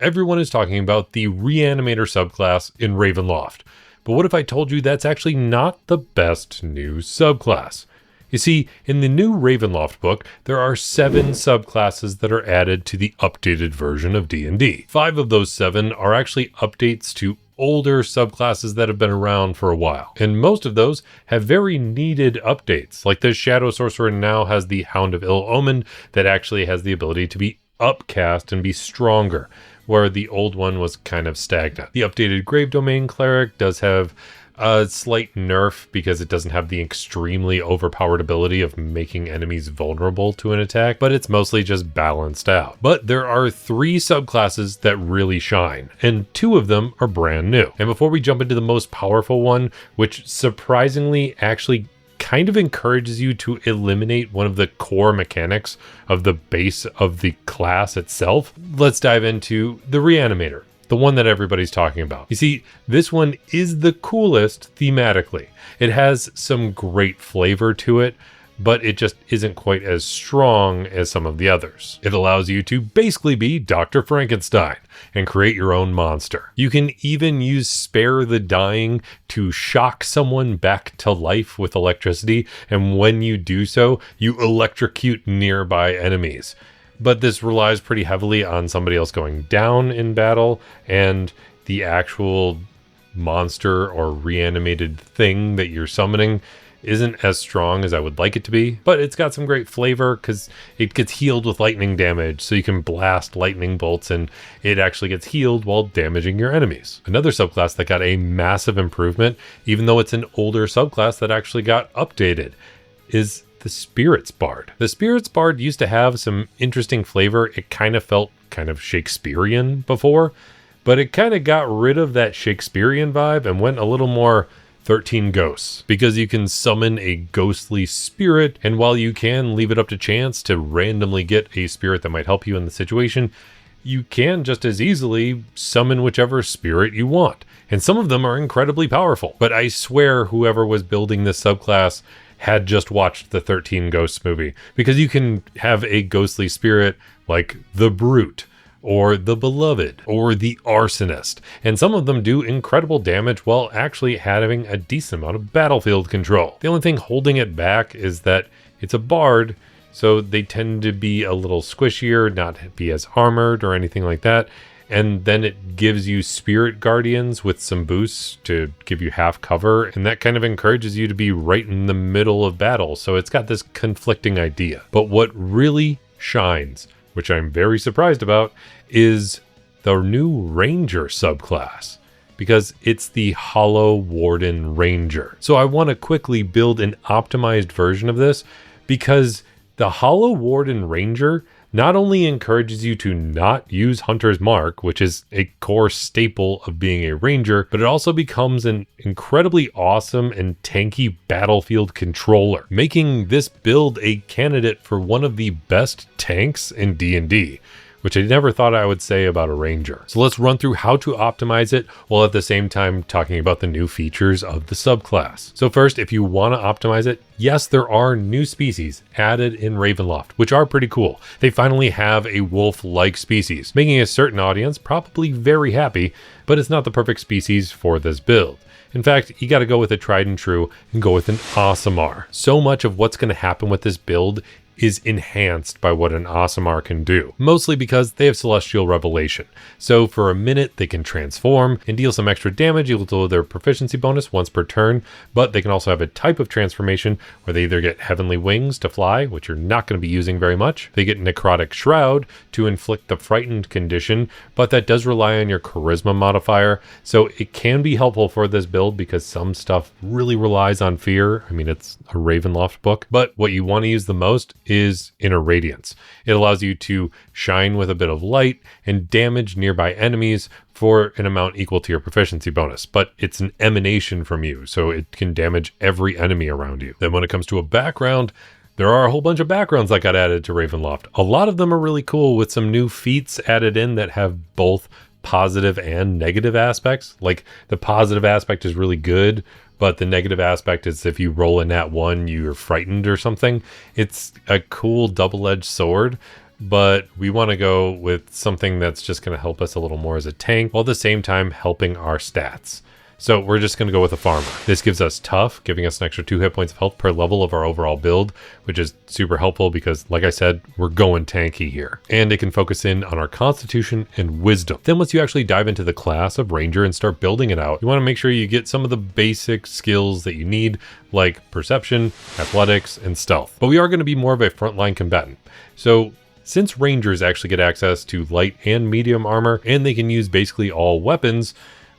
Everyone is talking about the Reanimator subclass in Ravenloft. But what if I told you that's actually not the best new subclass? You see, in the new Ravenloft book, there are 7 subclasses that are added to the updated version of D&D. 5 of those 7 are actually updates to older subclasses that have been around for a while. And most of those have very needed updates. Like the Shadow Sorcerer now has the Hound of Ill Omen that actually has the ability to be upcast and be stronger, where the old one was kind of stagnant. The updated Grave Domain Cleric does have a slight nerf because it doesn't have the extremely overpowered ability of making enemies vulnerable to an attack, but it's mostly just balanced out. But there are 3 subclasses that really shine, and 2 of them are brand new. And before we jump into the most powerful one, which surprisingly actually kind of encourages you to eliminate one of the core mechanics of the base of the class itself, let's dive into the Reanimator, the one that everybody's talking about. You see, this one is the coolest thematically. It has some great flavor to it, but it just isn't quite as strong as some of the others. It allows you to basically be Dr. Frankenstein and create your own monster. You can even use Spare the Dying to shock someone back to life with electricity, and when you do so, you electrocute nearby enemies. But this relies pretty heavily on somebody else going down in battle, and the actual monster or reanimated thing that you're summoning isn't as strong as I would like it to be, but it's got some great flavor because it gets healed with lightning damage, so you can blast lightning bolts and it actually gets healed while damaging your enemies. Another subclass that got a massive improvement, even though it's an older subclass that actually got updated, is the Spirits Bard. The Spirits Bard used to have some interesting flavor. It kind of felt kind of Shakespearean before, but it kind of got rid of that Shakespearean vibe and went a little more 13 Ghosts, because you can summon a ghostly spirit, and while you can leave it up to chance to randomly get a spirit that might help you in the situation, you can just as easily summon whichever spirit you want. And some of them are incredibly powerful. But I swear whoever was building this subclass had just watched the 13 Ghosts movie, because you can have a ghostly spirit like the Brute, or the Beloved, or the Arsonist, and some of them do incredible damage while actually having a decent amount of battlefield control. The only thing holding it back is that it's a bard, so they tend to be a little squishier, not be as armored or anything like that, and then it gives you Spirit Guardians with some boosts to give you half cover, and that kind of encourages you to be right in the middle of battle, so it's got this conflicting idea. But what really shines, which I'm very surprised about, is the new Ranger subclass, because it's the Hollow Warden Ranger. So I want to quickly build an optimized version of this, because the Hollow Warden Ranger not only encourages you to not use Hunter's Mark, which is a core staple of being a ranger, but it also becomes an incredibly awesome and tanky battlefield controller, making this build a candidate for one of the best tanks in D&D, which I never thought I would say about a ranger. So let's run through how to optimize it while at the same time talking about the new features of the subclass. So first, if you want to optimize it, yes, there are new species added in Ravenloft, which are pretty cool. They finally have a wolf-like species, making a certain audience probably very happy, but it's not the perfect species for this build. In fact, you got to go with a tried and true and go with an Aasimar. So much of what's going to happen with this build is enhanced by what an Aasimar can do, mostly because they have Celestial Revelation. So for a minute, they can transform and deal some extra damage equal to their proficiency bonus once per turn, but they can also have a type of transformation where they either get Heavenly Wings to fly, which you're not going to be using very much. They get Necrotic Shroud to inflict the Frightened condition, but that does rely on your Charisma modifier, so it can be helpful for this build because some stuff really relies on fear. I mean, it's a Ravenloft book, but what you want to use the most is Inner Radiance. It allows you to shine with a bit of light and damage nearby enemies for an amount equal to your proficiency bonus, but it's an emanation from you, so it can damage every enemy around you. Then when it comes to a background, there are a whole bunch of backgrounds that got added to Ravenloft. A lot of them are really cool with some new feats added in that have both positive and negative aspects. Like the positive aspect is really good, but the negative aspect is if you roll a nat 1, you're frightened or something. It's a cool double-edged sword, but we want to go with something that's just going to help us a little more as a tank, while at the same time helping our stats. So we're just going to go with a farmer. This gives us tough, giving us an extra 2 hit points of health per level of our overall build, which is super helpful because, like I said, we're going tanky here. And it can focus in on our constitution and wisdom. Then once you actually dive into the class of ranger and start building it out, you want to make sure you get some of the basic skills that you need, like perception, athletics, and stealth. But we are going to be more of a frontline combatant. So since rangers actually get access to light and medium armor, and they can use basically all weapons,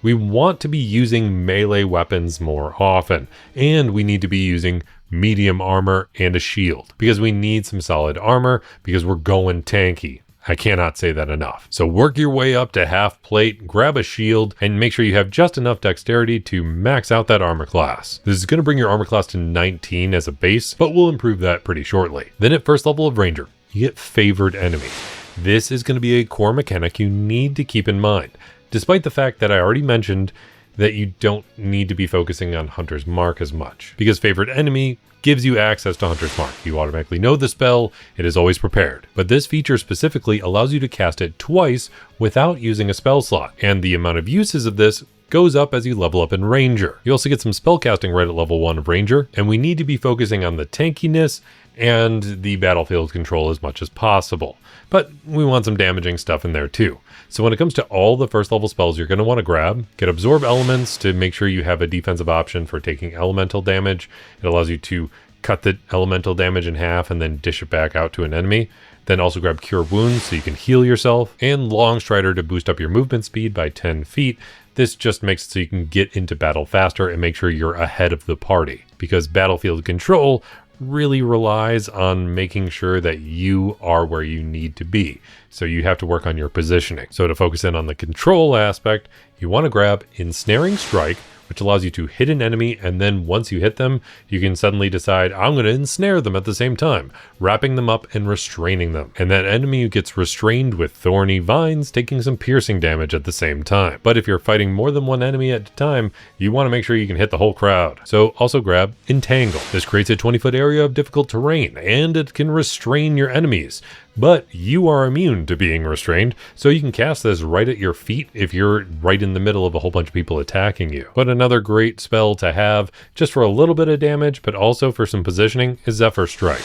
we want to be using melee weapons more often, and we need to be using medium armor and a shield because we need some solid armor because we're going tanky. I cannot say that enough. So work your way up to half plate, grab a shield, and make sure you have just enough dexterity to max out that armor class. This is going to bring your armor class to 19 as a base, but we'll improve that pretty shortly. Then at first level of ranger, you get favored enemy. This is going to be a core mechanic you need to keep in mind. Despite the fact that I already mentioned that you don't need to be focusing on Hunter's Mark as much, because favorite enemy gives you access to Hunter's Mark. You automatically know the spell, it is always prepared. But this feature specifically allows you to cast it twice without using a spell slot, and the amount of uses of this goes up as you level up in Ranger. You also get some spell casting right at level 1 of Ranger, and we need to be focusing on the tankiness and the battlefield control as much as possible. But we want some damaging stuff in there too. So when it comes to all the first level spells you're going to want to grab, get Absorb Elements to make sure you have a defensive option for taking elemental damage. It allows you to cut the elemental damage in half and then dish it back out to an enemy. Then also grab Cure Wounds so you can heal yourself, and Long Strider to boost up your movement speed by 10 feet. This just makes it so you can get into battle faster and make sure you're ahead of the party, because battlefield control really relies on making sure that you are where you need to be. So you have to work on your positioning. So to focus in on the control aspect, you want to grab Ensnaring Strike, which allows you to hit an enemy, and then once you hit them, you can suddenly decide, I'm going to ensnare them at the same time, wrapping them up and restraining them. And that enemy gets restrained with thorny vines, taking some piercing damage at the same time. But if you're fighting more than one enemy at a time, you want to make sure you can hit the whole crowd. So also grab Entangle. This creates a 20-foot area of difficult terrain, and it can restrain your enemies. But you are immune to being restrained, so you can cast this right at your feet if you're right in the middle of a whole bunch of people attacking you. But another great spell to have, just for a little bit of damage, but also for some positioning, is Zephyr Strike.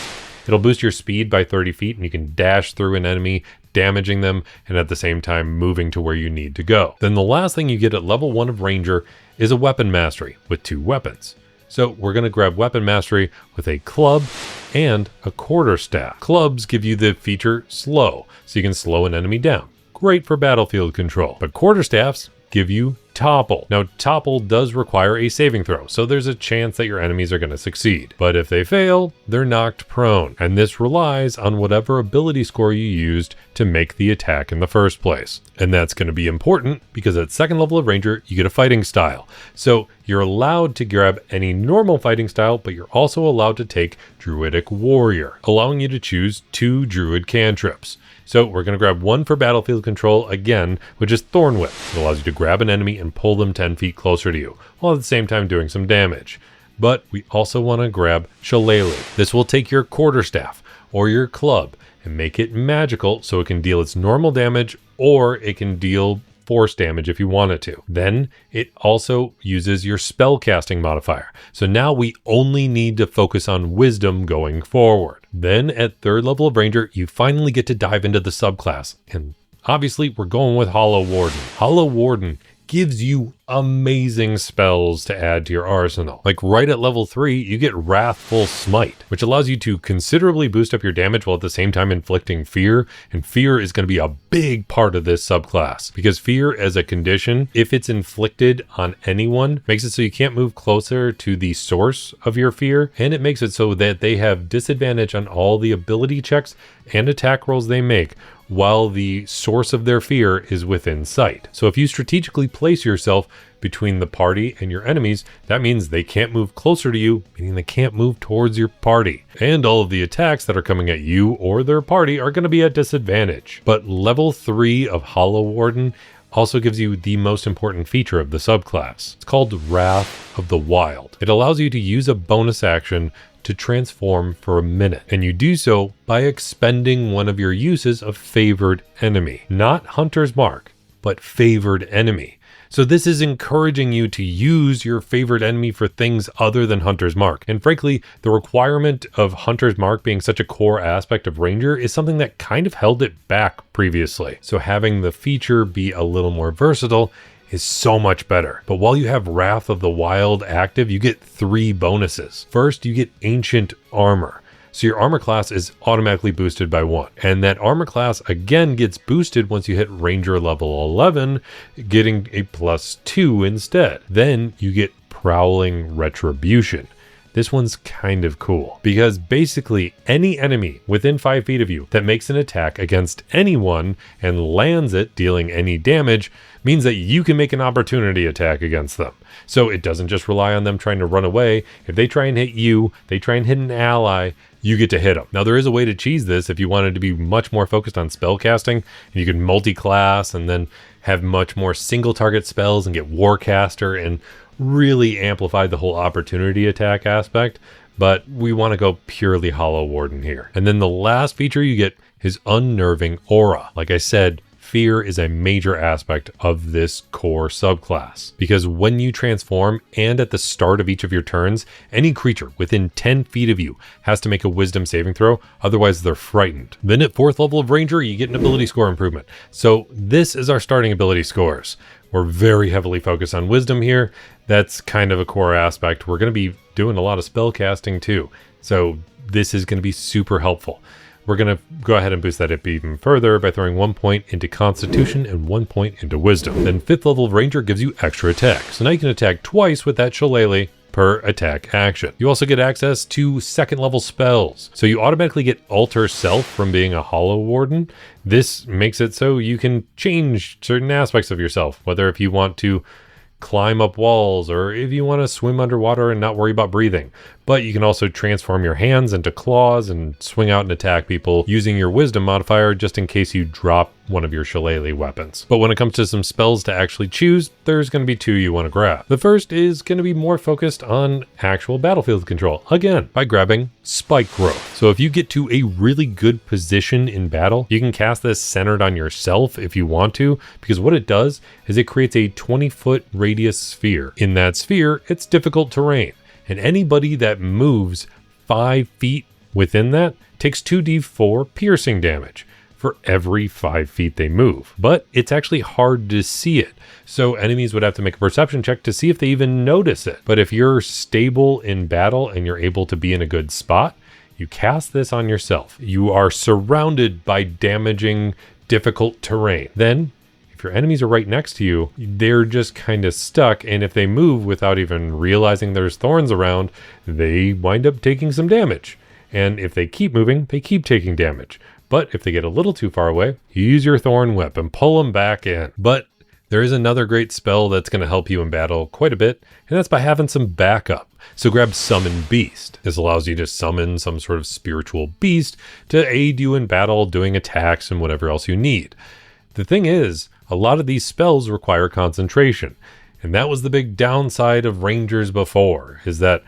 It'll boost your speed by 30 feet, and you can dash through an enemy, damaging them, and at the same time moving to where you need to go. Then the last thing you get at level 1 of Ranger is a Weapon Mastery with 2 weapons. So we're going to grab Weapon Mastery with a club and a quarterstaff. Clubs give you the feature Slow, so you can slow an enemy down. Great for battlefield control. But quarterstaffs give you Topple. Now, Topple does require a saving throw, so there's a chance that your enemies are going to succeed. But if they fail, they're knocked prone. And this relies on whatever ability score you used to make the attack in the first place. And that's going to be important because at second level of Ranger, you get a fighting style. So you're allowed to grab any normal fighting style, but you're also allowed to take Druidic Warrior, allowing you to choose 2 Druid cantrips. So we're going to grab 1 for battlefield control again, which is Thorn Whip. It allows you to grab an enemy and pull them 10 feet closer to you, while at the same time doing some damage. But we also want to grab Shillelagh. This will take your quarterstaff or your club and make it magical so it can deal its normal damage, or it can deal force damage if you want it to. Then it also uses your spell casting modifier. So now we only need to focus on wisdom going forward. Then at third level of Ranger, you finally get to dive into the subclass. And obviously we're going with Hollow Warden. Hollow Warden gives you amazing spells to add to your arsenal. Like right at level 3, you get Wrathful Smite, which allows you to considerably boost up your damage while at the same time inflicting fear. And fear is going to be a big part of this subclass, because fear as a condition, if it's inflicted on anyone, makes it so you can't move closer to the source of your fear, and it makes it so that they have disadvantage on all the ability checks and attack rolls they make while the source of their fear is within sight. So if you strategically place yourself between the party and your enemies, that means they can't move closer to you, meaning they can't move towards your party. And all of the attacks that are coming at you or their party are going to be at disadvantage. But level 3 of Hollow Warden also gives you the most important feature of the subclass. It's called Wrath of the Wild. It allows you to use a bonus action to transform for a minute. And you do so by expending one of your uses of favored enemy. Not Hunter's Mark, but favored enemy. So this is encouraging you to use your favorite enemy for things other than Hunter's Mark. And frankly, the requirement of Hunter's Mark being such a core aspect of Ranger is something that kind of held it back previously. So having the feature be a little more versatile is so much better. But while you have Wrath of the Wild active, you get 3 bonuses. First, you get Ancient Armor. So your armor class is automatically boosted by 1. And that armor class again gets boosted once you hit Ranger level 11, getting a +2 instead. Then you get Prowling Retribution. This one's kind of cool because basically any enemy within 5 feet of you that makes an attack against anyone and lands it, dealing any damage, means that you can make an opportunity attack against them. So it doesn't just rely on them trying to run away. If they try and hit you, they try and hit an ally, you get to hit them. Now there is a way to cheese this if you wanted to be much more focused on spell casting, and you can multi-class and then have much more single target spells and get Warcaster and really amplify the whole opportunity attack aspect. But we want to go purely Hollow Warden here. And then the last feature you get is Unnerving Aura. Like I said, fear is a major aspect of this core subclass, because when you transform and at the start of each of your turns, any creature within 10 feet of you has to make a wisdom saving throw, otherwise they're frightened. Then at 4th level of Ranger, you get an ability score improvement. So this is our starting ability scores. We're very heavily focused on wisdom here. That's kind of a core aspect. We're going to be doing a lot of spell casting too. So this is going to be super helpful. We're going to go ahead and boost that up even further by throwing 1 point into Constitution and 1 point into Wisdom. Then 5th level of Ranger gives you extra attack. So now you can attack twice with that shillelagh per attack action. You also get access to 2nd level spells. So you automatically get Alter Self from being a Hollow Warden. This makes it so you can change certain aspects of yourself, whether if you want to climb up walls or if you want to swim underwater and not worry about breathing. But you can also transform your hands into claws and swing out and attack people using your wisdom modifier just in case you drop one of your shillelagh weapons. But when it comes to some spells to actually choose, there's going to be 2 you want to grab. The first is going to be more focused on actual battlefield control, again, by grabbing Spike Growth. So if you get to a really good position in battle, you can cast this centered on yourself if you want to, because what it does is it creates a 20-foot radius sphere. In that sphere, it's difficult terrain, and anybody that moves 5 feet within that takes 2d4 piercing damage for every 5 feet they move. But it's actually hard to see it, so enemies would have to make a perception check to see if they even notice it. But if you're stable in battle and you're able to be in a good spot, you cast this on yourself. You are surrounded by damaging, difficult terrain. Then if your enemies are right next to you, they're just kind of stuck, and if they move without even realizing there's thorns around, they wind up taking some damage. And if they keep moving, they keep taking damage. But if they get a little too far away, you use your Thorn Whip and pull them back in. But there is another great spell that's going to help you in battle quite a bit, and that's by having some backup. So grab Summon Beast. This allows you to summon some sort of spiritual beast to aid you in battle, doing attacks and whatever else you need. The thing is, a lot of these spells require concentration, and that was the big downside of Rangers before, is that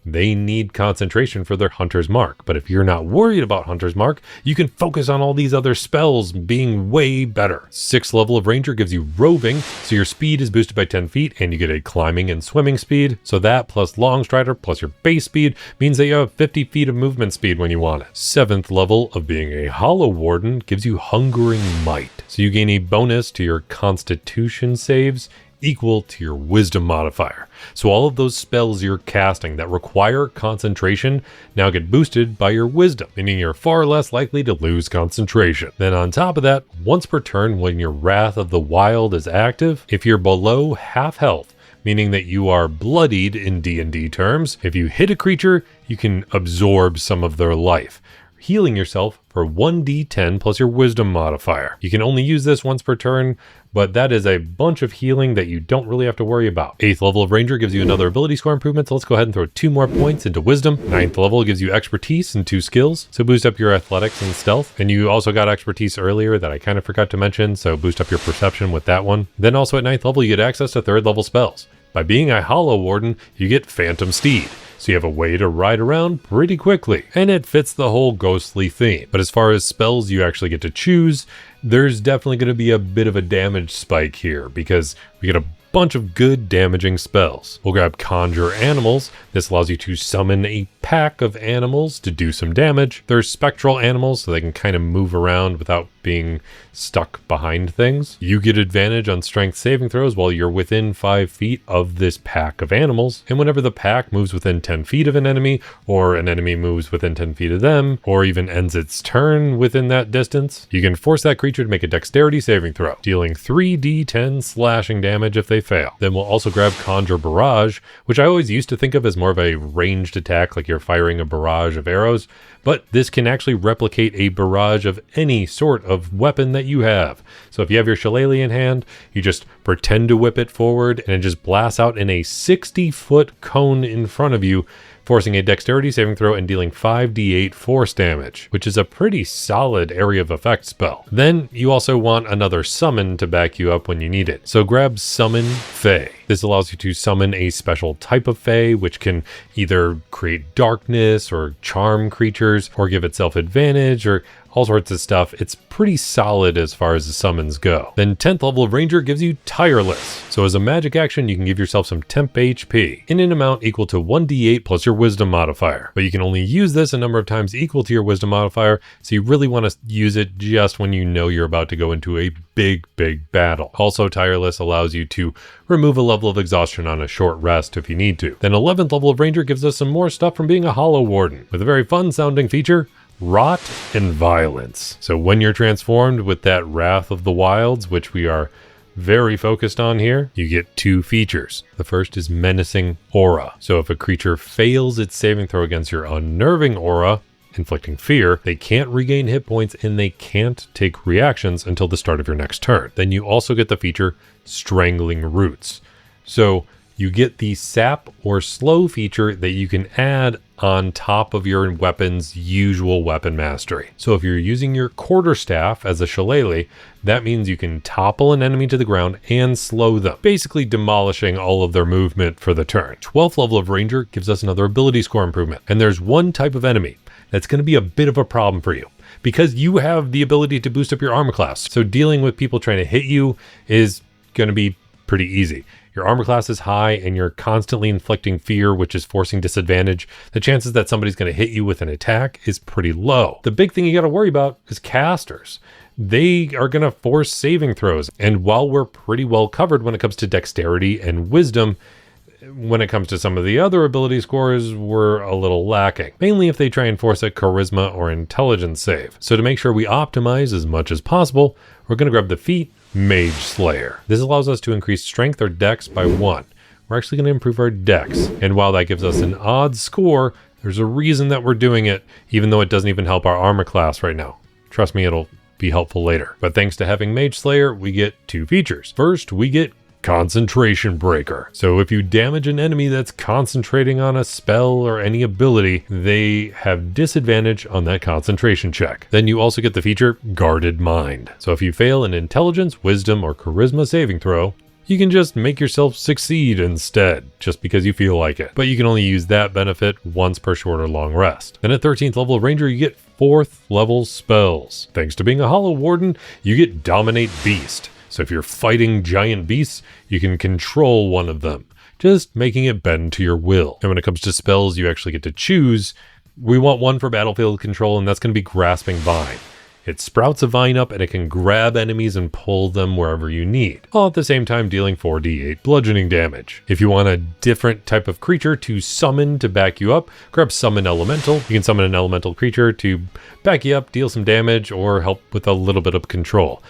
they need concentration for their Hunter's Mark. But if you're not worried about Hunter's Mark, you can focus on all these other spells being way better. 6th level of Ranger gives you Roving, so your speed is boosted by 10 feet and you get a climbing and swimming speed. So that plus Long Strider plus your base speed means that you have 50 feet of movement speed when you want it. 7th level of being a Hollow Warden gives you Hungering Might, so you gain a bonus to your Constitution saves equal to your wisdom modifier. So all of those spells you're casting that require concentration now get boosted by your wisdom, meaning you're far less likely to lose concentration. Then on top of that, once per turn when your Wrath of the Wild is active, if you're below half health, meaning that you are bloodied in D&D terms, if you hit a creature, you can absorb some of their life, healing yourself for 1d10 plus your wisdom modifier. You can only use this once per turn, but that is a bunch of healing that you don't really have to worry about. 8th level of Ranger gives you another ability score improvement, so let's go ahead and throw 2 more points into Wisdom. 9th level gives you Expertise and 2 skills, so boost up your Athletics and Stealth. And you also got Expertise earlier that I kind of forgot to mention, so boost up your Perception with that one. Then also at 9th level, you get access to 3rd level spells. By being a Hollow Warden, you get Phantom Steed. so you have a way to ride around pretty quickly, and it fits the whole ghostly theme. But as far as spells you actually get to choose, there's definitely going to be a bit of a damage spike here because we get a bunch of good damaging spells. We'll grab Conjure Animals. This allows you to summon a pack of animals to do some damage. They're spectral animals, so they can kind of move around without being stuck behind things. You get advantage on strength saving throws while you're within 5 feet of this pack of animals. And whenever the pack moves within 10 feet of an enemy, or an enemy moves within 10 feet of them, or even ends its turn within that distance, you can force that creature to make a dexterity saving throw, dealing 3d10 slashing damage if they fail. Then we'll also grab Conjure Barrage, which I always used to think of as more of a ranged attack, like you're firing a barrage of arrows, but this can actually replicate a barrage of any sort of weapon that you have. So if you have your shillelagh in hand, you just pretend to whip it forward and it just blasts out in a 60-foot cone in front of you, forcing a dexterity saving throw and dealing 5d8 force damage, which is a pretty solid area of effect spell. Then you also want another summon to back you up when you need it. So grab Summon Fae. This allows you to summon a special type of Fae, which can either create darkness or charm creatures or give itself advantage or all sorts of stuff. It's pretty solid as far as the summons go. Then 10th level of Ranger gives you Tireless. So as a magic action, you can give yourself some temp HP in an amount equal to 1d8 plus your wisdom modifier. But you can only use this a number of times equal to your wisdom modifier, so you really want to use it just when you know you're about to go into a big battle. Also, Tireless allows you to remove a level of exhaustion on a short rest if you need to. Then 11th level of Ranger gives us some more stuff from being a Hollow Warden with a very fun sounding feature, Rot and Violence. So when you're transformed with that Wrath of the Wilds, which we are very focused on here, you get 2 features. The first is Menacing Aura. So if a creature fails its saving throw against your Unnerving Aura, inflicting fear, they can't regain hit points and they can't take reactions until the start of your next turn. Then you also get the feature Strangling Roots. So you get the sap or slow feature that you can add on top of your weapon's usual weapon mastery. So if you're using your quarterstaff as a shillelagh, that means you can topple an enemy to the ground and slow them, basically demolishing all of their movement for the turn. 12th level of Ranger gives us another ability score improvement. And there's one type of enemy that's going to be a bit of a problem for you, because you have the ability to boost up your armor class. So dealing with people trying to hit you is going to be pretty easy. Your armor class is high and you're constantly inflicting fear, which is forcing disadvantage. The chances that somebody's going to hit you with an attack is pretty low. The big thing you got to worry about is casters. They are going to force saving throws. And while we're pretty well covered when it comes to dexterity and wisdom, when it comes to some of the other ability scores, we're a little lacking, mainly if they try and force a charisma or intelligence save. So to make sure we optimize as much as possible, we're going to grab the feat Mage Slayer. This allows us to increase strength or dex by 1. We're actually going to improve our dex. And while that gives us an odd score, there's a reason that we're doing it, even though it doesn't even help our armor class right now. Trust me, it'll be helpful later. But thanks to having Mage Slayer, we get 2 features. First, we get Concentration Breaker. So if you damage an enemy that's concentrating on a spell or any ability, they have disadvantage on that concentration check. Then you also get the feature Guarded Mind. So if you fail an intelligence, wisdom, or charisma saving throw, you can just make yourself succeed instead, just because you feel like it. But you can only use that benefit once per short or long rest. Then at 13th level of Ranger, you get 4th level spells. Thanks to being a Hollow Warden, you get Dominate Beast. So if you're fighting giant beasts, you can control one of them, just making it bend to your will. And when it comes to spells you actually get to choose, we want one for battlefield control, and that's going to be Grasping Vine. It sprouts a vine up and it can grab enemies and pull them wherever you need, all at the same time dealing 4d8 bludgeoning damage. If you want a different type of creature to summon to back you up, grab Summon Elemental. You can summon an elemental creature to back you up, deal some damage, or help with a little bit of control.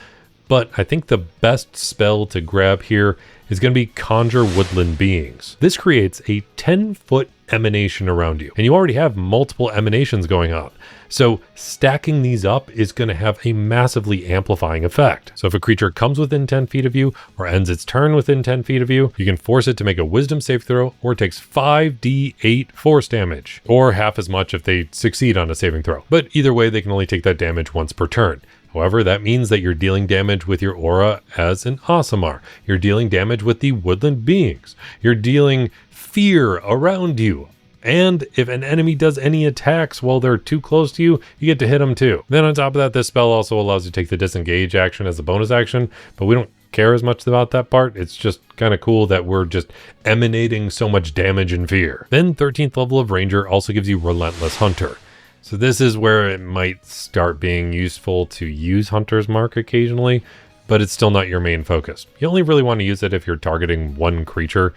But I think the best spell to grab here is going to be Conjure Woodland Beings. This creates a 10-foot emanation around you, and you already have multiple emanations going on. So stacking these up is going to have a massively amplifying effect. So if a creature comes within 10 feet of you or ends its turn within 10 feet of you, you can force it to make a wisdom save throw, or it takes 5d8 force damage, or half as much if they succeed on a saving throw. But either way, they can only take that damage once per turn. However, that means that you're dealing damage with your aura as an Aasimar. You're dealing damage with the woodland beings. You're dealing fear around you. And if an enemy does any attacks while they're too close to you, you get to hit them too. Then on top of that, this spell also allows you to take the disengage action as a bonus action, but we don't care as much about that part. It's just kind of cool that we're just emanating so much damage and fear. Then 13th level of Ranger also gives you Relentless Hunter. So this is where it might start being useful to use Hunter's Mark occasionally, but it's still not your main focus. You only really want to use it if you're targeting one creature,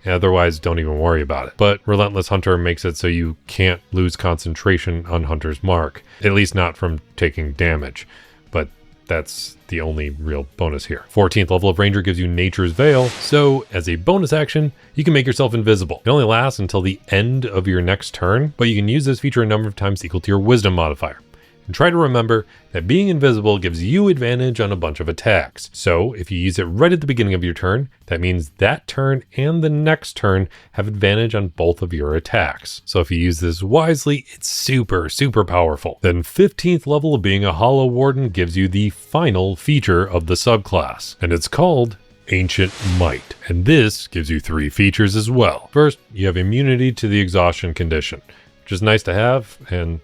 and otherwise don't even worry about it. But Relentless Hunter makes it so you can't lose concentration on Hunter's Mark, at least not from taking damage. But that's the only real bonus here. 14th level of Ranger gives you Nature's Veil, so as a bonus action, you can make yourself invisible. It only lasts until the end of your next turn, but you can use this feature a number of times equal to your Wisdom modifier. And try to remember that being invisible gives you advantage on a bunch of attacks. So if you use it right at the beginning of your turn, that means that turn and the next turn have advantage on both of your attacks. So if you use this wisely, it's super, super powerful. Then 15th level of being a Hollow Warden gives you the final feature of the subclass, and it's called Ancient Might. And this gives you 3 features as well. First, you have immunity to the exhaustion condition, which is nice to have, and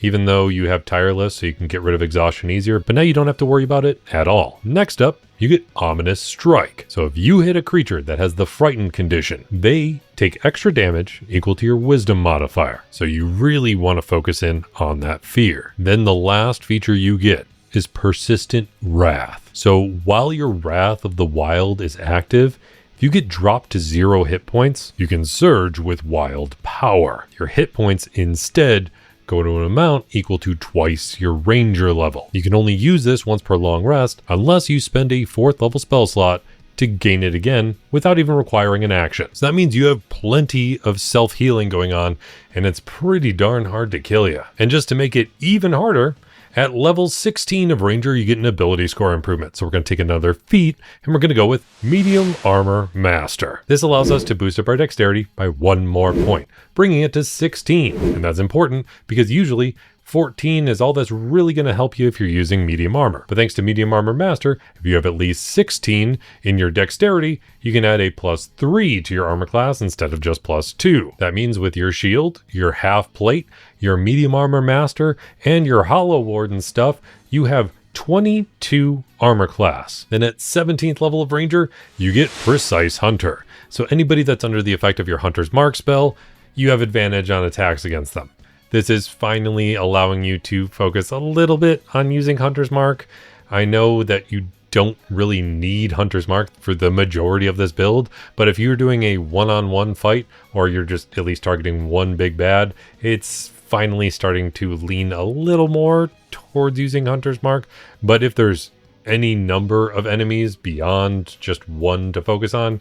even though you have Tireless, so you can get rid of exhaustion easier, but now you don't have to worry about it at all. Next up, you get Ominous Strike. So if you hit a creature that has the Frightened condition, they take extra damage equal to your Wisdom modifier. So you really want to focus in on that fear. Then the last feature you get is Persistent Wrath. So while your Wrath of the Wild is active, if you get dropped to 0 hit points, you can surge with Wild Power. Your hit points instead go to an amount equal to twice your Ranger level. You can only use this once per long rest unless you spend a 4th level spell slot to gain it again without even requiring an action. So that means you have plenty of self-healing going on, and it's pretty darn hard to kill you. And just to make it even harder, at level 16 of Ranger, you get an ability score improvement. So we're going to take another feat, and we're going to go with Medium Armor Master. This allows us to boost up our dexterity by 1 more point, bringing it to 16. And that's important because usually 14 is all that's really going to help you if you're using medium armor. But thanks to Medium Armor Master, if you have at least 16 in your dexterity, you can add a +3 to your armor class instead of just +2. That means with your shield, your half plate, your Medium Armor Master, and your Hollow Warden stuff, you have 22 armor class. Then at 17th level of Ranger, you get Precise Hunter. So anybody that's under the effect of your Hunter's Mark spell, you have advantage on attacks against them. This is finally allowing you to focus a little bit on using Hunter's Mark. I know that you don't really need Hunter's Mark for the majority of this build, but if you're doing a one-on-one fight, or you're just at least targeting one big bad, it's finally starting to lean a little more towards using Hunter's Mark. But if there's any number of enemies beyond just one to focus on,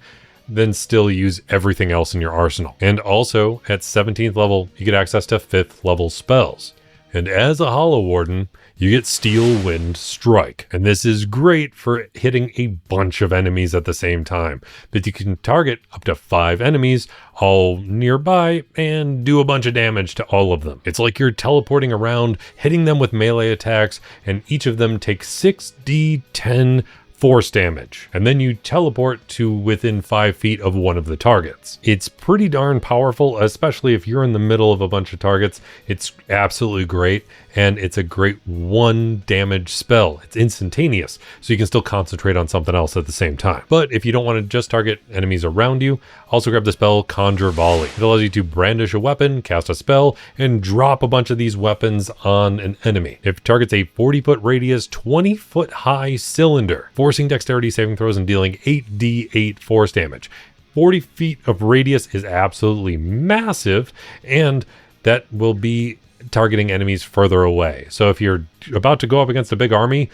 then still use everything else in your arsenal. And also, at 17th level, you get access to 5th level spells. And as a Hollow Warden, you get Steel Wind Strike. And this is great for hitting a bunch of enemies at the same time. But you can target up to 5 enemies all nearby and do a bunch of damage to all of them. It's like you're teleporting around, hitting them with melee attacks, and each of them takes 6d10 force damage, and then you teleport to within 5 feet of one of the targets. It's pretty darn powerful, especially if you're in the middle of a bunch of targets. It's absolutely great, and it's a great 1 damage spell. It's instantaneous, so you can still concentrate on something else at the same time. But if you don't want to just target enemies around you, also grab the spell Conjure Volley. It allows you to brandish a weapon, cast a spell, and drop a bunch of these weapons on an enemy. It targets a 40-foot radius, 20-foot high cylinder, forcing dexterity saving throws and dealing 8d8 force damage. 40 feet of radius is absolutely massive, and that will be targeting enemies further away. So if you're about to go up against a big army,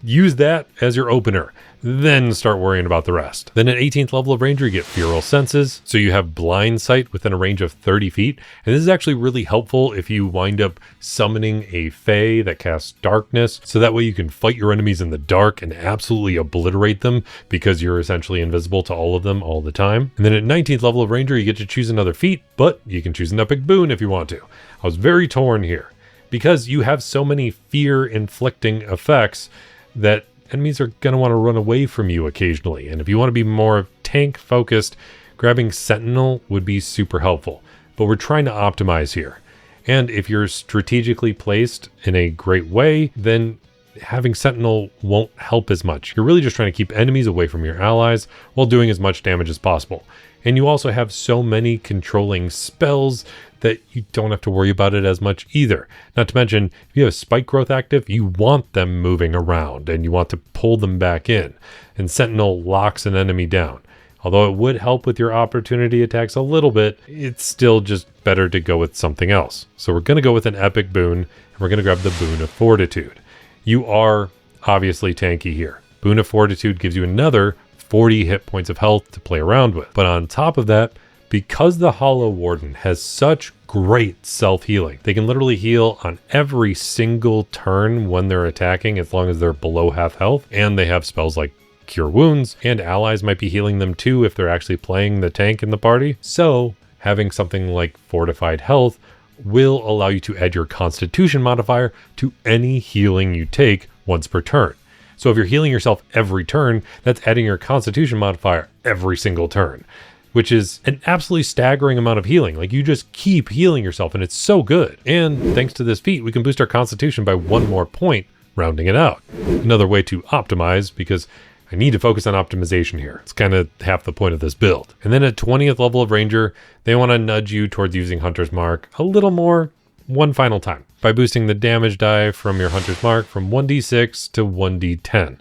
use that as your opener, then start worrying about the rest. Then at 18th level of Ranger, you get Feral Senses. So you have blind sight within a range of 30 feet. And this is actually really helpful if you wind up summoning a Fae that casts darkness. So that way you can fight your enemies in the dark and absolutely obliterate them because you're essentially invisible to all of them all the time. And then at 19th level of Ranger, you get to choose another feat, but you can choose an epic boon if you want to. I was very torn here because you have so many fear-inflicting effects that enemies are going to want to run away from you occasionally. And if you want to be more tank focused, grabbing Sentinel would be super helpful. but we're trying to optimize here. And if you're strategically placed in a great way, then having Sentinel won't help as much. You're really just trying to keep enemies away from your allies while doing as much damage as possible. And you also have so many controlling spells that you don't have to worry about it as much either. Not to mention, if you have spike growth active, you want them moving around and you want to pull them back in. And Sentinel locks an enemy down. Although it would help with your opportunity attacks a little bit, it's still just better to go with something else. So we're going to go with an epic boon, and we're going to grab the Boon of Fortitude. You are obviously tanky here. Boon of Fortitude gives you another 40 hit points of health to play around with. But on top of that, because the Hollow Warden has such great self-healing, they can literally heal on every single turn when they're attacking as long as they're below half health, and they have spells like Cure Wounds, and allies might be healing them too if they're actually playing the tank in the party. So having something like Fortified Health will allow you to add your Constitution modifier to any healing you take once per turn. So if you're healing yourself every turn, that's adding your Constitution modifier every single turn, which is an absolutely staggering amount of healing. Like, you just keep healing yourself, and it's so good. And thanks to this feat, we can boost our Constitution by 1 more point, rounding it out. Another way to optimize, because I need to focus on optimization here. It's kind of half the point of this build. And then at 20th level of Ranger, they want to nudge you towards using Hunter's Mark a little more one final time by boosting the damage die from your Hunter's Mark from 1d6 to 1d10.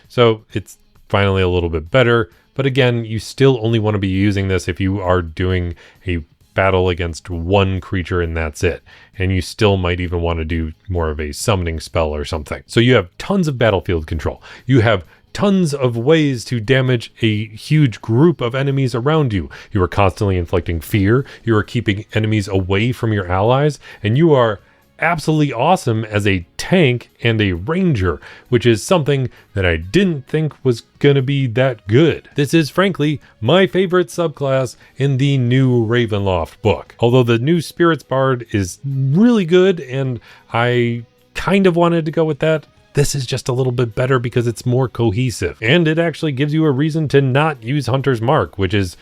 So it's finally a little bit better, but again, you still only want to be using this if you are doing a battle against one creature and that's it. And you still might even want to do more of a summoning spell or something. So you have tons of battlefield control. You have tons of ways to damage a huge group of enemies around you. You are constantly inflicting fear. You are keeping enemies away from your allies, and you are absolutely awesome as a tank and a ranger, which is something that I didn't think was gonna be that good. This is frankly my favorite subclass in the new Ravenloft book. Although the new Spirits Bard is really good and I kind of wanted to go with that, this is just a little bit better because it's more cohesive. And it actually gives you a reason to not use Hunter's Mark, which is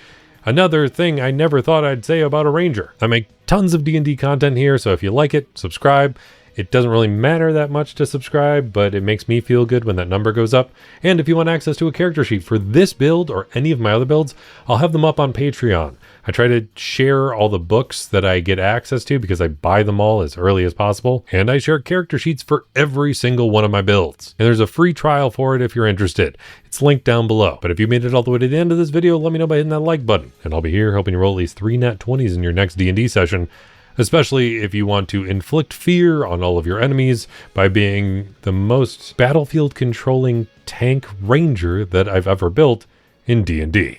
another thing I never thought I'd say about a ranger. I make tons of D&D content here, so if you like it, subscribe. It doesn't really matter that much to subscribe, but it makes me feel good when that number goes up. And if you want access to a character sheet for this build or any of my other builds, I'll have them up on Patreon. I try to share all the books that I get access to because I buy them all as early as possible. And I share character sheets for every single one of my builds. And there's a free trial for it if you're interested. It's linked down below. But if you made it all the way to the end of this video, let me know by hitting that like button. And I'll be here helping you roll at least 3 nat 20s in your next D&D session. Especially if you want to inflict fear on all of your enemies by being the most battlefield controlling tank ranger that I've ever built in D&D.